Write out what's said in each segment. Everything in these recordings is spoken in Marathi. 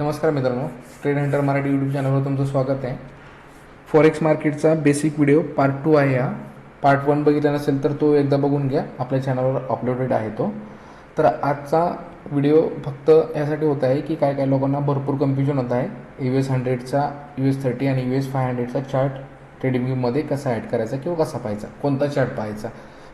नमस्कार मित्रांनो, ट्रेड हंटर मराठी यूट्यूब चॅनलवर तुमचं स्वागत आहे. फॉरेक्स मार्केटचा बेसिक व्हिडिओ पार्ट 2 आहे. हा पार्ट 1 बघितला नसेल तर तो एकदा बघून घ्या, आपल्या चॅनलवर अपलोडेड आहे तो. तर आजचा व्हिडिओ फक्त यासाठी होत आहे की काय काय लोकांना भरपूर कन्फ्युजन होत आहे. US 100चा US 30 आणि US 500चा चार्ट ट्रेडिंग व्ह्यूमध्ये कसा ॲड करायचा किंवा कसा पाहायचा, कोणता चार्ट पाहायचा.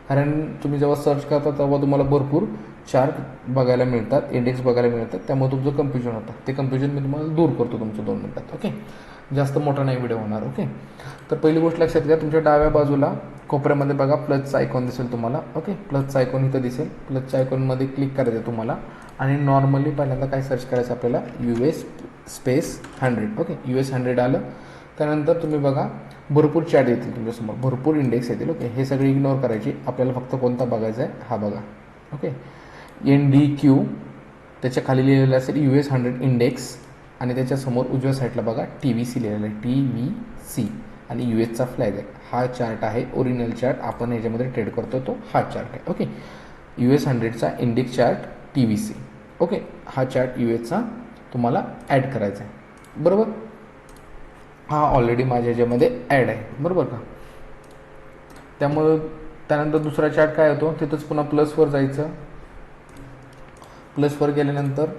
कारण तुम्ही जेव्हा सर्च करता तेव्हा तुम्हाला भरपूर चार्ट बघायला मिळतात, इंडेक्स बघायला मिळतात, त्यामुळे तुमचं कन्फ्युजन होतं. ते कन्फ्युजन मी तुम्हाला दूर करतो तुमचं 2 मिनिटात. ओके, जास्त मोठा नाही व्हिडिओ होणार. ओके, तर पहिली गोष्ट लक्षात घ्या, तुमच्या डाव्या बाजूला कोपऱ्यामध्ये बघा प्लसचा आयकॉन दिसेल तुम्हाला. ओके, प्लसचा आयकॉन इथं दिसेल. प्लसच्या आयकॉनमध्ये क्लिक करायचं तुम्हाला आणि नॉर्मली पहिल्यांदा काय सर्च करायचं आपल्याला, US स्पेस 100. ओके, US 100 आलं. त्यानंतर तुम्ही बघा भरपूर चार्ट येतील तुमच्यासमोर, भरपूर इंडेक्स येतील. ओके, हे सगळे इग्नोर करायचे. आपल्याला फक्त कोणता बघायचा आहे, हा बघा. ओके, NDQ त्याच्या खाली लिहिलेलं असेल US 100 इंडेक्स आणि त्याच्यासमोर उजव्या साईडला बघा TVC लिहिलेलं आहे, TVC आणि USचा फ्लॅग आहे. हा चार्ट आहे ओरिजिनल चार्ट, आपण ह्याच्यामध्ये ट्रेड करतो तो हा चार्ट आहे. ओके, US 100चा इंडेक्स चार्ट TVC. ओके, हा चार्ट USचा तुम्हाला ॲड करायचा आहे, बरोबर. हा ऑलरेडी माझ्या ह्याच्यामध्ये ॲड आहे, बरोबर का. त्यामुळं त्यानंतर दुसरा चार्ट काय होतो, तिथंच पुन्हा प्लसवर जायचं. प्लसवर गेल्यानंतर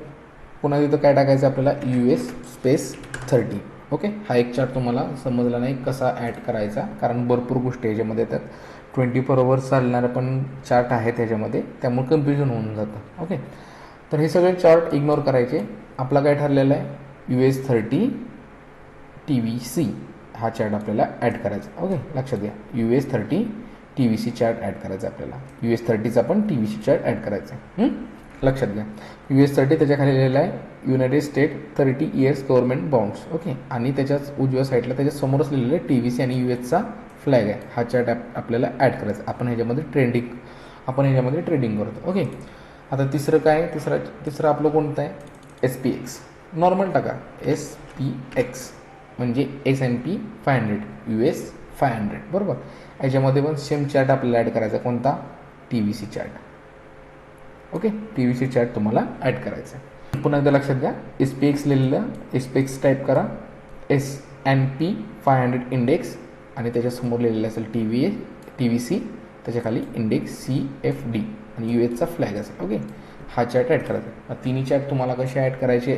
पुन्हा तिथं काय टाकायचं आपल्याला, US स्पेस 30. ओके, हा एक चार्ट तुम्हाला समजला नाही कसा ॲड करायचा, कारण भरपूर गोष्टी ह्याच्यामध्ये येतात. 24 आवर्स चालणारे पण चार्ट आहेत ह्याच्यामध्ये, त्यामुळे कन्फ्युजन होऊन जातं. ओके, तर हे सगळे चार्ट इग्नोर करायचे. आपला काय ठरलेला आहे, US 30 TVC हा चार्ट आपल्याला ॲड करायचा. ओके, लक्षात घ्या, US 30 TVC चार्ट ॲड करायचा आपल्याला. US 30चा पण TVC चार्ट ॲड करायचा आहे. लक्षात घ्या, US 30 त्याच्या खाली लिहिलेला आहे United state 30 years government bonds. Okay, आणि त्याच्याच उजव्या साईडला त्याच्या समोरच लिहिलेलं आहे TVC आणि USचा फ्लॅग आहे. हा चार्ट आपल्याला ॲड करायचा. आपण ह्याच्यामध्ये ट्रेडिंग करतो. ओके, आता तिसरं काय, तिसरं आपलं कोणतं आहे, SPX. नॉर्मल टाका SPX म्हणजे S&P 500 US 500, बरोबर. याच्यामध्ये पण सेम चार्ट आपल्याला ॲड करायचा, कोणता, TVC chart. Okay, TVC chart तुम्हाला ॲड करायचा आहे. पुन्हा एकदा लक्षात घ्या, SPX लिहिलेलं, SPX टाईप करा, S&P 500 इंडेक्स आणि त्याच्यासमोर लिहिलेलं असेल TVC, त्याच्याखाली इंडेक्स CFD आणि USचा फ्लॅग असेल. ओके, हा चार्ट ॲड करायचा. तिन्ही चार्ट तुम्हाला कसे ॲड करायचे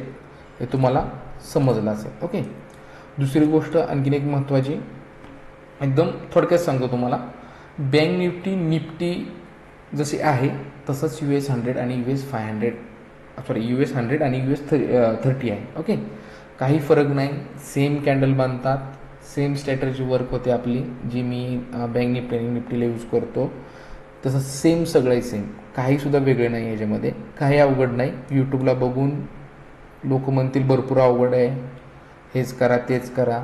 हे तुम्हाला समजलं असेल. ओके, दुसरी गोष्ट आणखीन एक महत्त्वाची, एकदम थोडक्यात सांगतो तुम्हाला. बँक निफ्टी जशी आहे तसंच US 100 आणि US 100 आणि US 30 आहे. ओके, काही फरक नाही, सेम कॅन्डल बांधतात, सेम स्ट्रॅटर्जी वर्क होते आपली, जी मी बँक निफ्टी आणि निफ्टीला यूज करतो तसं सेम सगळं आहे, सेम. काहीसुद्धा वेगळे नाही याच्यामध्ये, काही अवघड नाही. यूट्यूबला बघून लोक म्हणतील भरपूर अवघड आहे, हेच करा तेच करा,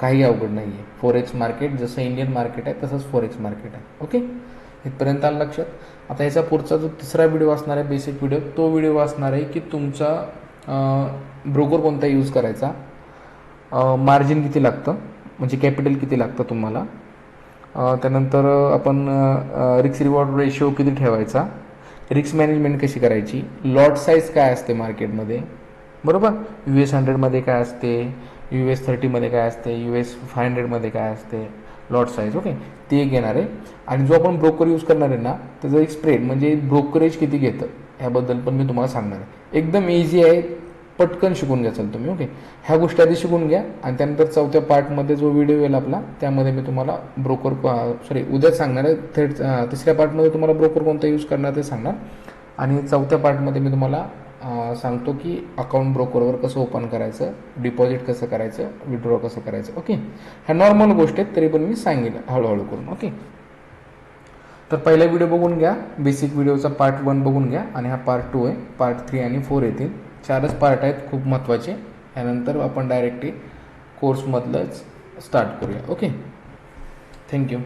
काही अवघड नाही आहे. फॉरेक्स मार्केट जसं इंडियन मार्केट आहे तसंच फॉरेक्स मार्केट आहे. ओके, इथपर्यंत आलं लक्षात. आता ह्याचा पुढचा जो तिसरा व्हिडिओ असणार आहे, बेसिक व्हिडिओ, तो व्हिडिओ असणार आहे की तुमचा ब्रोकर कोणता यूज करायचा, मार्जिन किती लागतं, म्हणजे कॅपिटल किती लागतं तुम्हाला, त्यानंतर आपण रिस्क रिवॉर्ड रेशिओ किती ठेवायचा, रिस्क मॅनेजमेंट कशी करायची, लॉट साईज काय असते मार्केटमध्ये, बरोबर. US 100मध्ये काय असते, US 30मध्ये काय असते, US 500मध्ये काय असते, लॉट साईज. ओके, ते एक घेणार आहे. आणि जो आपण ब्रोकर यूज करणार आहे ना, त्याचं एक स्प्रेड म्हणजे ब्रोकरेज किती घेतं ह्याबद्दल पण मी तुम्हाला सांगणार आहे. एकदम इझी आहे, पटकन शिकून घ्याल तुम्ही. ओके, ह्या गोष्टी आधी शिकून घ्या आणि त्यानंतर चौथ्या पार्टमध्ये जो व्हिडिओ येईल आपला, त्यामध्ये मी तुम्हाला उद्याच सांगणार आहे. तिसऱ्या पार्टमध्ये तुम्हाला ब्रोकर कोणता यूज करणार ते सांगणार आणि चौथ्या पार्टमध्ये मी तुम्हाला सांगतो की अकाउंट ब्रोकरवर कसं ओपन करायचं, डिपॉझिट कसं करायचं, विड्रॉ कसं करायचं. ओके, ह्या नॉर्मल गोष्टी आहेत, तरी पण मी सांगेन हळूहळू करून. ओके, तर पहिला व्हिडिओ बघून घ्या, बेसिक व्हिडिओचा पार्ट 1 बघून घ्या आणि हा पार्ट 2 आहे. पार्ट 3 आणि 4 येतील, 4च पार्ट आहेत खूप महत्त्वाचे. यानंतर आपण डायरेक्टली कोर्समधलंच स्टार्ट करूया. Okay, thank you.